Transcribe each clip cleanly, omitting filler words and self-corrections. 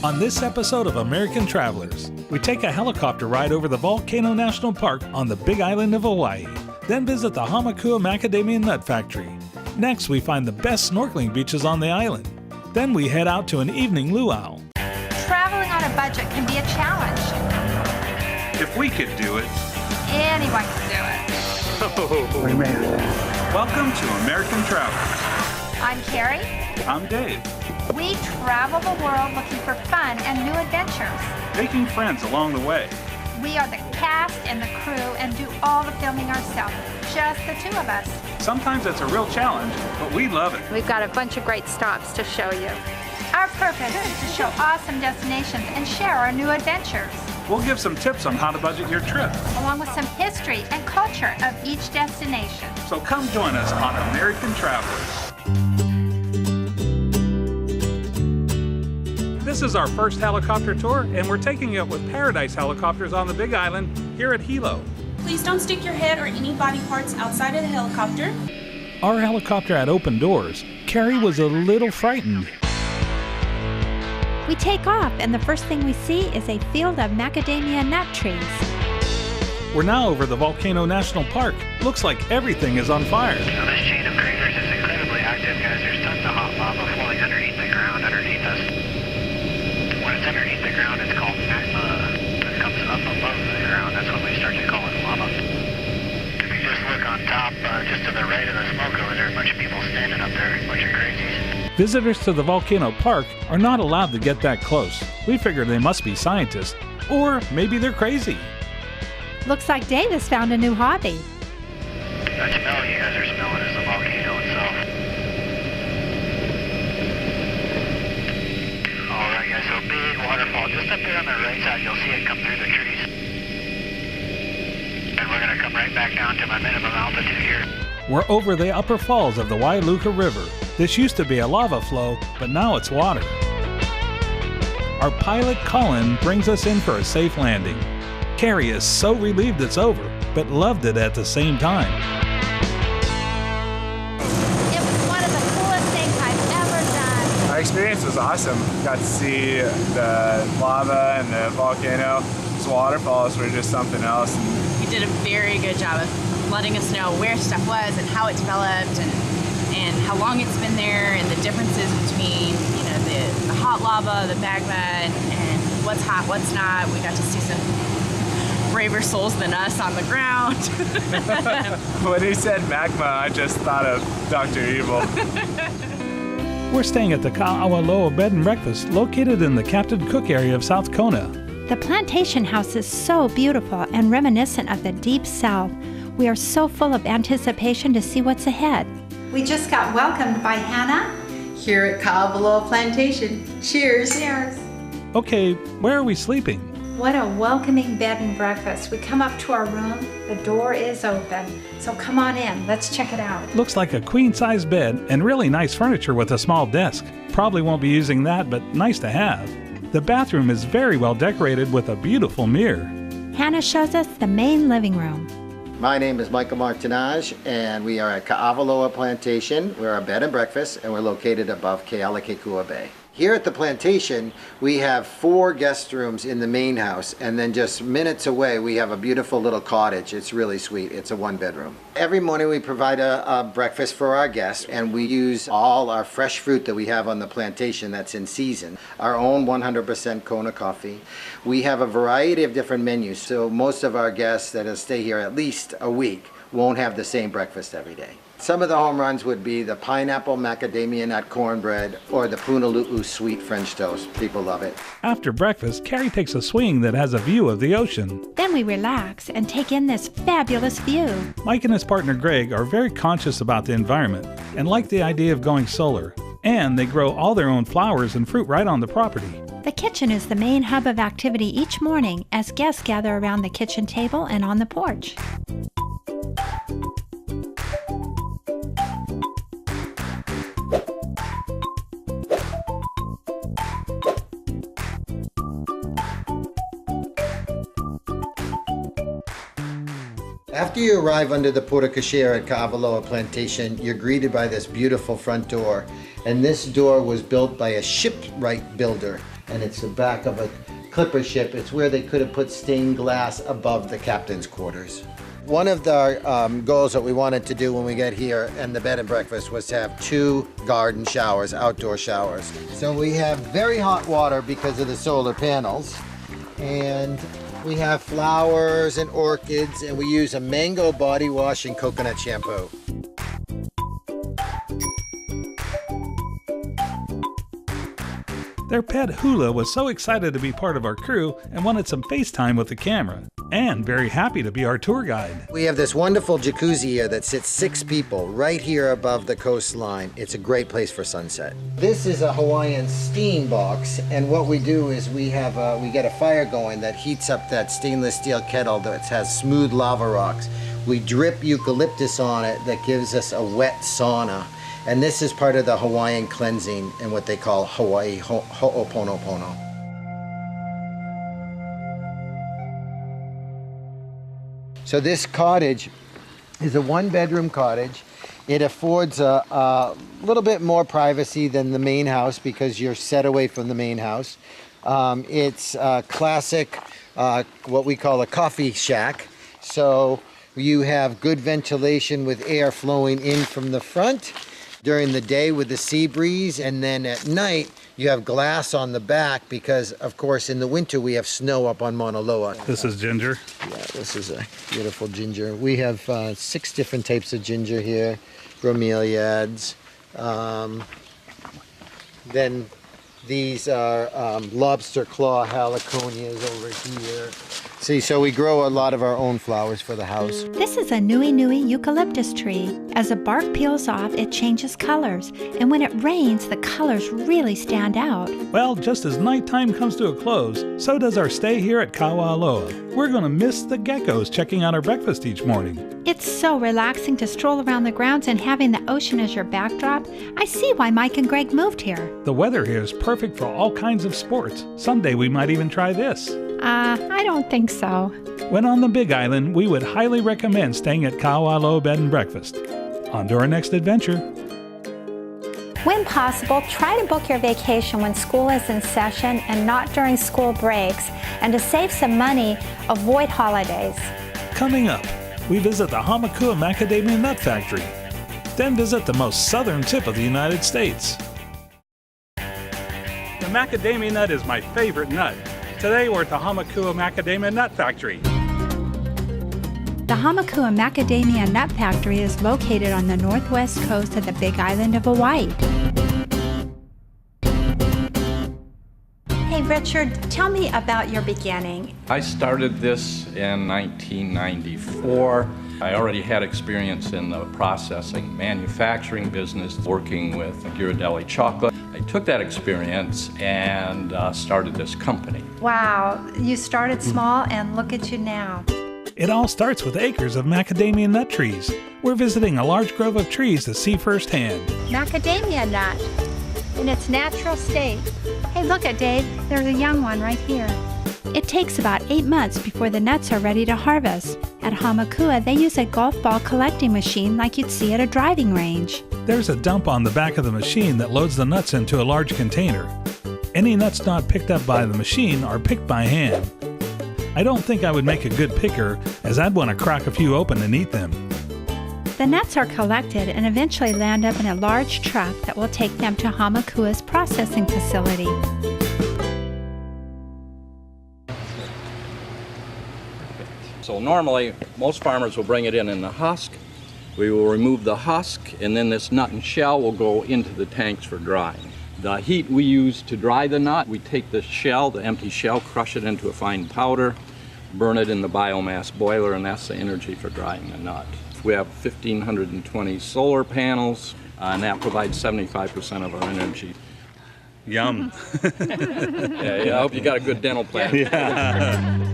On this episode of American Travelers, we take a helicopter ride over the Volcano National Park on the Big Island of Hawaii, then visit the Hamakua Macadamia Nut Factory. Next, we find the best snorkeling beaches on the island. Then we head out to an evening luau. Traveling on a budget can be a challenge. If we could do it, Anyone can do it. oh, we made it. Welcome to American Travelers. I'm Carrie. I'm Dave. We travel the world looking for fun and new adventures. Making friends along the way. We are the cast and the crew and do all the filming ourselves, just the two of us. Sometimes it's a real challenge, but we love it. We've got a bunch of great stops to show you. Our purpose is to show awesome destinations and share our new adventures, We'll give some tips on how to budget your trip. along with some history and culture of each destination. So come join us on American Travelers. This is our first helicopter tour, and we're taking it with Paradise Helicopters on the Big Island here at Hilo. Please don't stick your head or any body parts outside of the helicopter. Our helicopter had open doors. Carrie was a little frightened. We take off, and the first thing we see is a field of macadamia nut trees. We're now over the Volcano National Park. Looks like everything is on fire. Now this chain of craters is incredibly active, guys. There's tons of hot lava flowing underneath the ground underneath us. When it's underneath the ground, it's called magma. When it comes up above the ground, that's when we start to call it lava. If you just look on top, just to the right of the smoke over there, a bunch of people standing up there, a bunch of crazies. Visitors to the volcano park are not allowed to get that close. We figured they must be scientists, or maybe they're crazy. Looks like Dave has found a new hobby. That smell you guys are smelling is the volcano itself. Alright guys, so big waterfall. Just up there on the right side, you'll see it come through the trees. And we're going to come right back down to my minimum altitude here. We're over the upper falls of the Wailuka River. This used to be a lava flow, but now it's water. Our pilot, Colin, brings us in for a safe landing. Carrie is so relieved it's over, but loved it at the same time. It was one of the coolest things I've ever done. Our experience was awesome. Got to see the lava and the volcano. These waterfalls were just something else. You did a very good job of letting us know where stuff was and how it developed and how long it's been there and the differences between, you know, the hot lava, the magma, and what's hot, what's not. We got to see some braver souls than us on the ground. When he said magma, I just thought of Dr. Evil. We're staying at the Ka'awaloa Bed and Breakfast located in the Captain Cook area of South Kona. The plantation house is so beautiful and reminiscent of the deep south. We are so full of anticipation to see what's ahead. We just got welcomed by Hannah here at Ka'awaloa Plantation. Cheers. Cheers. Okay, where are we sleeping? What a welcoming bed and breakfast. We come up to our room, the door is open. So come on in, let's check it out. Looks like a queen-size bed and really nice furniture with a small desk. Probably won't be using that, but nice to have. The bathroom is very well decorated with a beautiful mirror. Hannah shows us the main living room. My name is Michael Martinage, and we are at Ka'awaloa Plantation. We're a bed and breakfast, and we're located above Kealakekua Bay. Here at the plantation, we have 4 guest rooms in the main house, and then just minutes away, we have a beautiful little cottage. It's really sweet. It's a 1-bedroom. Every morning, we provide a breakfast for our guests, and we use all our fresh fruit that we have on the plantation that's in season. Our own 100% Kona coffee. We have a variety of different menus, so most of our guests that stay here at least a week won't have the same breakfast every day. Some of the home runs would be the pineapple macadamia nut cornbread or the punalu'u sweet French toast. People love it. After breakfast, Carrie takes a swing that has a view of the ocean. Then we relax and take in this fabulous view. Mike and his partner Greg are very conscious about the environment and like the idea of going solar. And they grow all their own flowers and fruit right on the property. The kitchen is the main hub of activity each morning as guests gather around the kitchen table and on the porch. After you arrive under the porte-cochere at Ka'awaloa Plantation, you're greeted by this beautiful front door. And this door was built by a shipwright builder and it's the back of a clipper ship. It's where they could have put stained glass above the captain's quarters. One of the goals that we wanted to do when we get here and the bed and breakfast was to have 2 garden showers, outdoor showers. So we have very hot water because of the solar panels, and we have flowers and orchids, and we use a mango body wash and coconut shampoo. Their pet Hula was so excited to be part of our crew and wanted some FaceTime with the camera, and very happy to be our tour guide. We have this wonderful jacuzzi here that sits 6 people right here above the coastline. It's a great place for sunset. This is a Hawaiian steam box, and what we do is we get a fire going that heats up that stainless steel kettle that has smooth lava rocks. We drip eucalyptus on it that gives us a wet sauna. And this is part of the Hawaiian cleansing and what they call Hawaii Ho'oponopono. So this cottage is a 1-bedroom cottage. It affords a little bit more privacy than the main house because you're set away from the main house. It's classic, what we call a coffee shack. So you have good ventilation with air flowing in from the front during the day with the sea breeze, and then at night you have glass on the back because, of course, in the winter we have snow up on Mauna Loa. This is Ginger. Yeah, this is a beautiful ginger. We have 6 different types of ginger here, bromeliads. Then these are lobster claw heliconias over here. See, so we grow a lot of our own flowers for the house. This is a nui nui eucalyptus tree. As the bark peels off, it changes colors, and when it rains, the colors really stand out. Well, just as nighttime comes to a close, so does our stay here at Kaualoa. We're going to miss the geckos checking out our breakfast each morning. It's so relaxing to stroll around the grounds and having the ocean as your backdrop. I see why Mike and Greg moved here. The weather here is perfect for all kinds of sports. Someday we might even try this. I don't think so. When on the Big Island, we would highly recommend staying at Kaualoa Bed and Breakfast. On to our next adventure. When possible, try to book your vacation when school is in session and not during school breaks. And to save some money, avoid holidays. Coming up, we visit the Hamakua Macadamia Nut Factory. Then visit the most southern tip of the United States. The macadamia nut is my favorite nut. Today we're at the Hamakua Macadamia Nut Factory. The Hamakua Macadamia Nut Factory is located on the northwest coast of the Big Island of Hawaii. Hey Richard, tell me about your beginning. I started this in 1994. I already had experience in the processing, manufacturing business, working with Ghirardelli chocolate. I took that experience and started this company. Wow, you started small and look at you now. It all starts with acres of macadamia nut trees. We're visiting a large grove of trees to see firsthand. Macadamia nut in its natural state. Hey, look at Dave, there's a young one right here. It takes about 8 months before the nuts are ready to harvest. At Hamakua, they use a golf ball collecting machine like you'd see at a driving range. There's a dump on the back of the machine that loads the nuts into a large container. Any nuts not picked up by the machine are picked by hand. I don't think I would make a good picker, as I'd want to crack a few open and eat them. The nuts are collected and eventually land up in a large truck that will take them to Hamakua's processing facility. So normally, most farmers will bring it in the husk. We will remove the husk, and then this nut and shell will go into the tanks for drying. The heat we use to dry the nut, we take the shell, the empty shell, crush it into a fine powder, burn it in the biomass boiler, and that's the energy for drying the nut. We have 1,520 solar panels, and that provides 75% of our energy. Yum. Yeah, I hope you got a good dental plan. Yeah.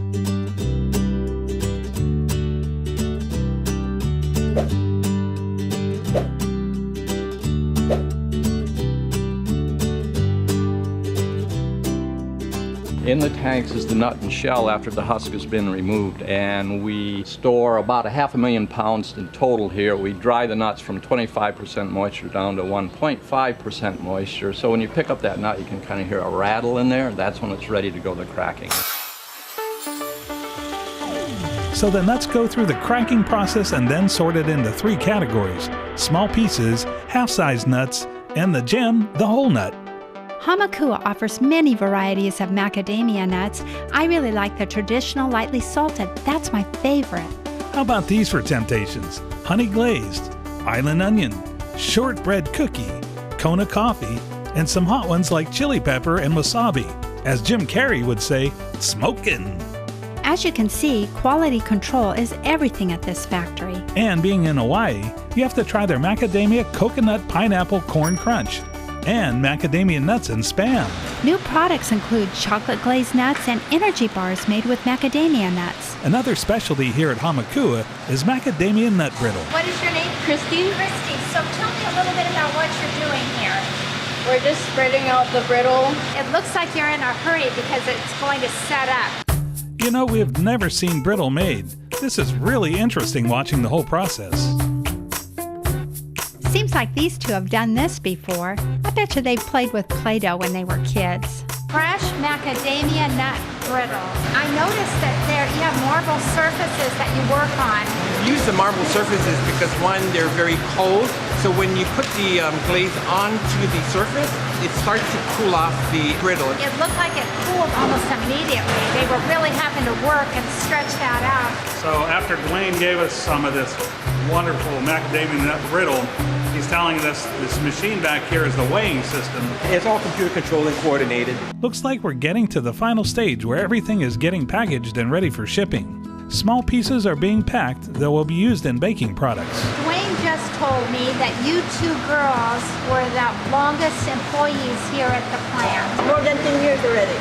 In the tanks is the nut and shell after the husk has been removed, and we store about 500,000 pounds in total here. We dry the nuts from 25% moisture down to 1.5% moisture, so when you pick up that nut you can kind of hear a rattle in there. That's when it's ready to go to cracking. So the nuts go through the cracking process and then sorted into 3 categories: small pieces, half-sized nuts, and the gem, the whole nut. Hamakua offers many varieties of macadamia nuts. I really like the traditional lightly salted. That's my favorite. How about these for temptations? Honey glazed, island onion, shortbread cookie, Kona coffee, and some hot ones like chili pepper and wasabi. As Jim Carrey would say, smokin'. As you can see, quality control is everything at this factory. And being in Hawaii, you have to try their macadamia coconut pineapple corn crunch and macadamia nuts and Spam. New products include chocolate glazed nuts and energy bars made with macadamia nuts. Another specialty here at Hamakua is macadamia nut brittle. What is your name? Christy, Christy. So tell me a little bit about what you're doing here. we're just spreading out the brittle. It looks like you're in a hurry because it's going to set up. You know, we have never seen brittle made. This is really interesting watching the whole process. Seems like these two have done this before. I bet you they played with Play-Doh when they were kids. Fresh macadamia nut brittle. I noticed that you have marble surfaces that you work on. Use the marble surfaces because, one, they're very cold, so when you put the glaze onto the surface, it starts to cool off the brittle. It looked like it cooled almost immediately. They were really having to work and stretch that out. So after Dwayne gave us some of this wonderful macadamia nut brittle, he's telling us this machine back here is the weighing system. It's all computer controlled and coordinated. Looks like we're getting to the final stage where everything is getting packaged and ready for shipping. Small pieces are being packed that will be used in baking products. Dwayne just told me that you two girls were the longest employees here at the plant. More than 10 years already.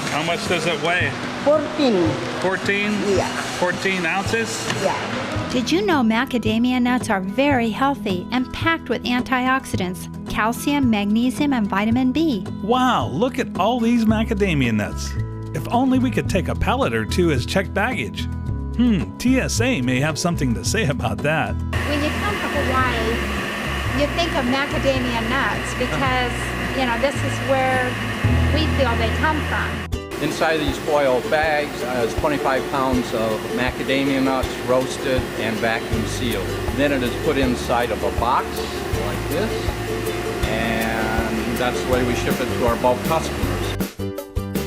How much does it weigh? 14. 14? Yeah. 14 ounces? Yeah. Did you know macadamia nuts are very healthy and packed with antioxidants, calcium, magnesium, and vitamin B? Wow, look at all these macadamia nuts. If only we could take a pallet or two as checked baggage. TSA may have something to say about that. When you come to Hawaii, you think of macadamia nuts because, you know, this is where we feel they come from. Inside these foil bags is 25 pounds of macadamia nuts roasted and vacuum sealed. Then it is put inside of a box like this, and that's the way we ship it to our bulk customers.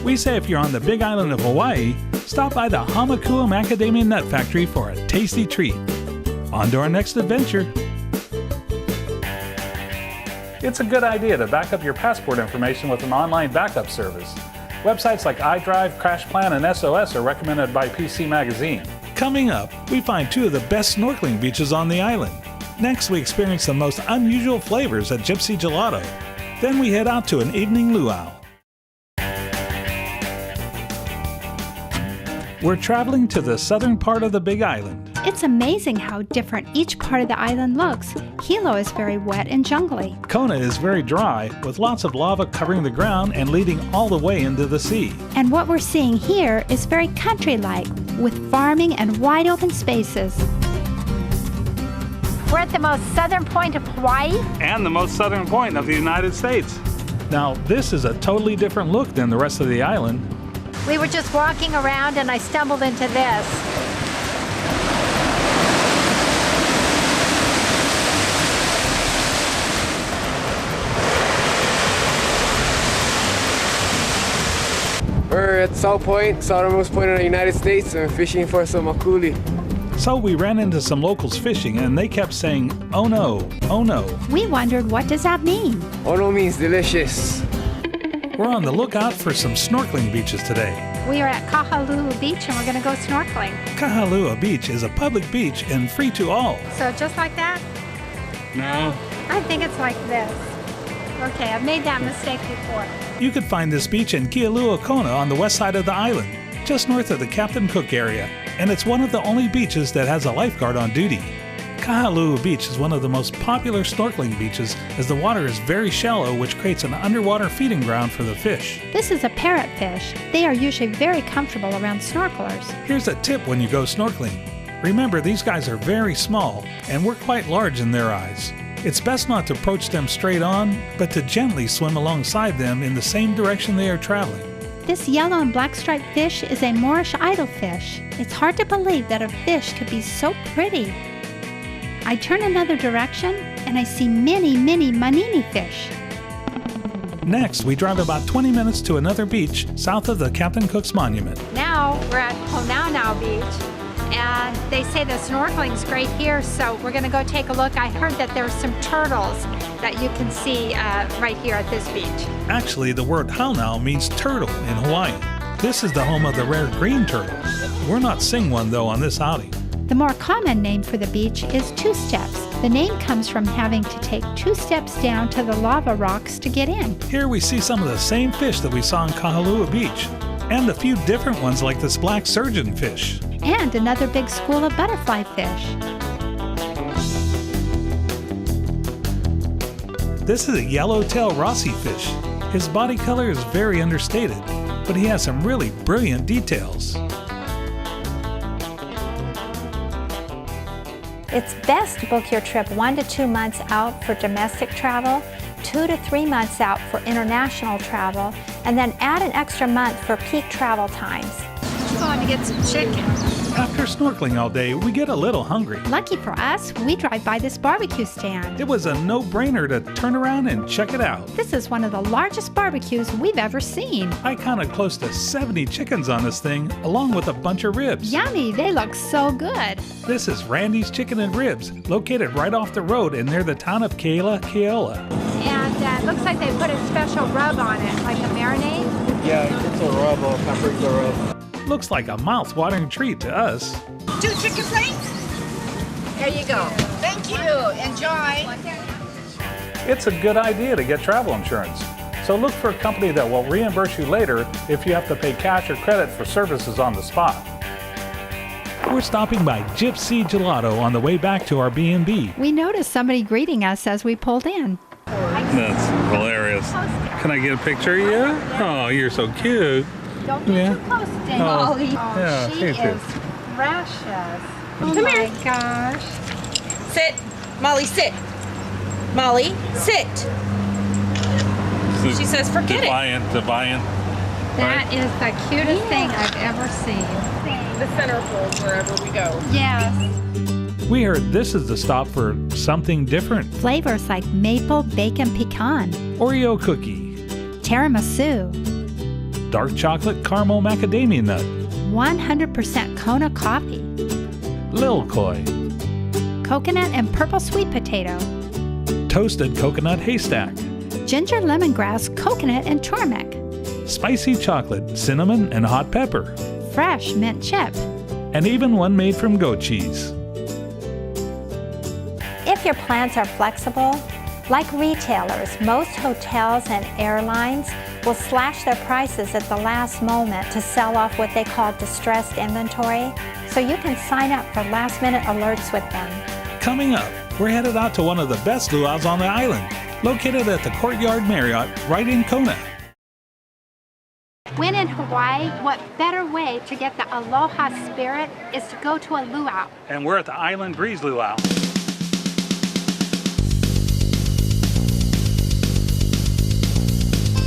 We say if you're on the Big Island of Hawaii, stop by the Hamakua Macadamia Nut Factory for a tasty treat. On to our next adventure. It's a good idea to back up your passport information with an online backup service. Websites like iDrive, CrashPlan, and SOS are recommended by PC Magazine. Coming up, we find two of the best snorkeling beaches on the island. Next, we experience the most unusual flavors at Gypsy Gelato. Then we head out to an evening luau. We're traveling to the southern part of the Big Island. It's amazing how different each part of the island looks. Hilo is very wet and jungly. Kona is very dry, with lots of lava covering the ground and leading all the way into the sea. And what we're seeing here is very country-like, with farming and wide open spaces. We're at the most southern point of Hawaii. And the most southern point of the United States. Now, this is a totally different look than the rest of the island. We were just walking around and I stumbled into this. We're at South Point, southernmost point of the United States, and fishing for some makuli. So we ran into some locals fishing and they kept saying, "Oh no, oh no." We wondered, what does that mean? Ono means delicious. We're on the lookout for some snorkeling beaches today. We are at Kahaluu Beach and we're going to go snorkeling. Kahalua Beach is a public beach and free to all. So just like that? No. I think it's like this. Okay, I've made that mistake before. You could find this beach in Kealua, Kona on the west side of the island, just north of the Captain Cook area, and it's one of the only beaches that has a lifeguard on duty. Kahalua Beach is one of the most popular snorkeling beaches as the water is very shallow, which creates an underwater feeding ground for the fish. This is a parrotfish. They are usually very comfortable around snorkelers. Here's a tip when you go snorkeling. Remember, these guys are very small, and we're quite large in their eyes. It's best not to approach them straight on, but to gently swim alongside them in the same direction they are traveling. This yellow and black striped fish is a Moorish idolfish. It's hard to believe that a fish could be so pretty. I turn another direction, and I see many, many manini fish. Next, we drive about 20 minutes to another beach south of the Captain Cook's Monument. Now we're at Honau Beach, and they say the snorkeling's great here, so we're gonna go take a look. I heard that there's some turtles that you can see right here at this beach. Actually, the word haunau means turtle in Hawaiian. This is the home of the rare green turtles. We're not seeing one though on this outing. The more common name for the beach is Two Steps. The name comes from having to take 2 steps down to the lava rocks to get in. Here we see some of the same fish that we saw in Kahalua Beach, and a few different ones like this black surgeon fish. And another big school of butterfly fish. This is a yellowtail Rossi fish. His body color is very understated, but he has some really brilliant details. It's best to book your trip 1 to 2 months out for domestic travel, 2 to 3 months out for international travel, and then add an extra month for peak travel times. I'm going to get some chicken. After snorkeling all day, we get a little hungry. Lucky for us, we drive by this barbecue stand. It was a no-brainer to turn around and check it out. This is one of the largest barbecues we've ever seen. I counted close to 70 chickens on this thing, along with a bunch of ribs. Yummy, they look so good. This is Randy's Chicken and Ribs, located right off the road and near the town of Keola. And it looks like they put a special rub on it, like a marinade. Yeah, it's a rub, a paprika rub. Looks like a mouth-watering treat to us. 2 chicken plates? There you go. Thank you. Enjoy. It's a good idea to get travel insurance. So look for a company that will reimburse you later if you have to pay cash or credit for services on the spot. We're stopping by Gypsy Gelato on the way back to our B&B. We noticed somebody greeting us as we pulled in. That's hilarious. Can I get a picture of you? Oh, you're so cute. Don't get too close, Dave. Oh, Oh, she is precious. Oh Come my here. gosh. Sit. Molly, sit. Molly, sit. She says, forget it. Defiant. That is the cutest thing I've ever seen. The centerfold wherever we go. Yes. We heard this is the stop for something different. Flavors like maple bacon pecan, Oreo cookie, tiramisu, dark chocolate caramel macadamia nut, 100% Kona coffee, Lil Koi, coconut and purple sweet potato, toasted coconut haystack, ginger lemongrass, coconut and turmeric, spicy chocolate, cinnamon and hot pepper, fresh mint chip. and even one made from goat cheese. If your plans are flexible, like retailers, most hotels and airlines will slash their prices at the last moment to sell off what they call distressed inventory, so you can sign up for last-minute alerts with them. Coming up, we're headed out to one of the best luau's on the island, located at the Courtyard Marriott right in Kona. When in Hawaii, what better way to get the aloha spirit is to go to a luau. And we're at the Island Breeze Luau.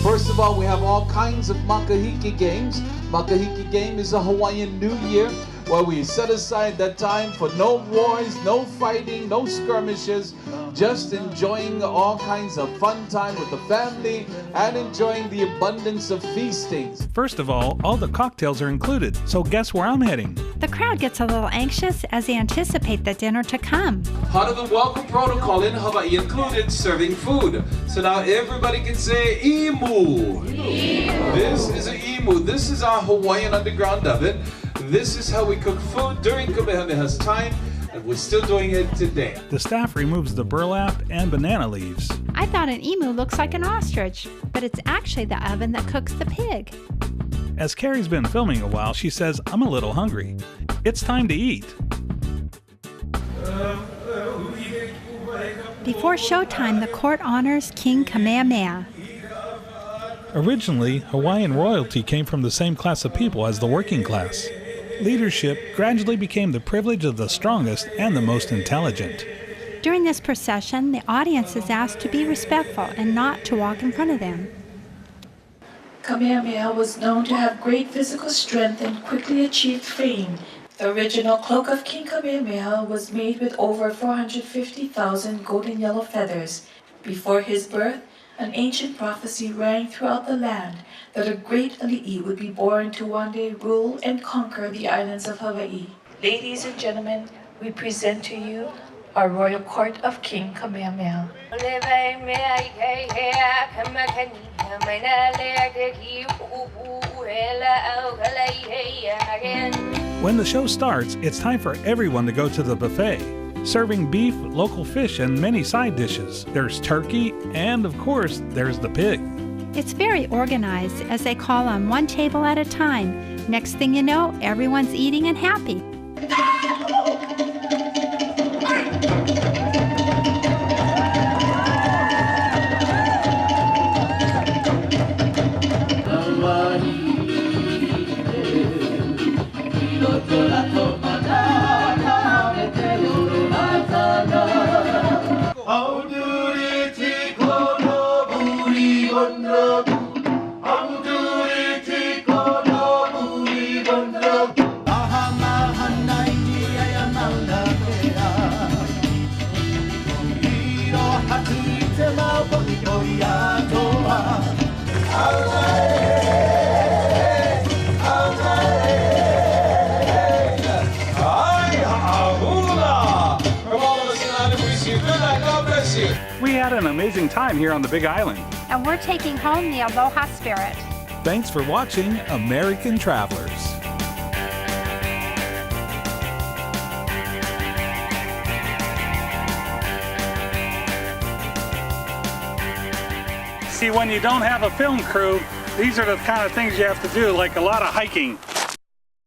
First of all, we have all kinds of makahiki games. Makahiki game is a Hawaiian New Year where we set aside that time for no wars, no fighting, no skirmishes, just enjoying all kinds of fun time with the family and enjoying the abundance of feastings. First of all the cocktails are included, so guess where I'm heading? The crowd gets a little anxious as they anticipate the dinner to come. Part of the welcome protocol in Hawaii included serving food. So now everybody can say imu. This is an imu. This is our Hawaiian underground oven. This is how we cook food during Kamehameha's time, and we're still doing it today. The staff removes the burlap and banana leaves. I thought an emu looks like an ostrich, but it's actually the oven that cooks the pig. As Carrie's been filming a while, she says, I'm a little hungry. It's time to eat. Before showtime, the court honors King Kamehameha. Originally, Hawaiian royalty came from the same class of people as the working class. Leadership gradually became the privilege of the strongest and the most intelligent. During this procession, the audience is asked to be respectful and not to walk in front of them. Kamehameha was known to have great physical strength and quickly achieved fame. The original cloak of King Kamehameha was made with over 450,000 golden yellow feathers. Before his birth, an ancient prophecy rang throughout the land that a great ali'i would be born to one day rule and conquer the islands of Hawaii. Ladies and gentlemen, we present to you our royal court of King Kamehameha. When the show starts, it's time for everyone to go to the buffet, serving beef, local fish, and many side dishes. There's turkey, and of course, there's the pig. It's very organized as they call on one table at a time. Next thing you know, everyone's eating and happy. We had an amazing time here on the Big Island. And we're taking home the Aloha spirit. Thanks for watching American Travelers. See, when you don't have a film crew, these are the kind of things you have to do, like a lot of hiking.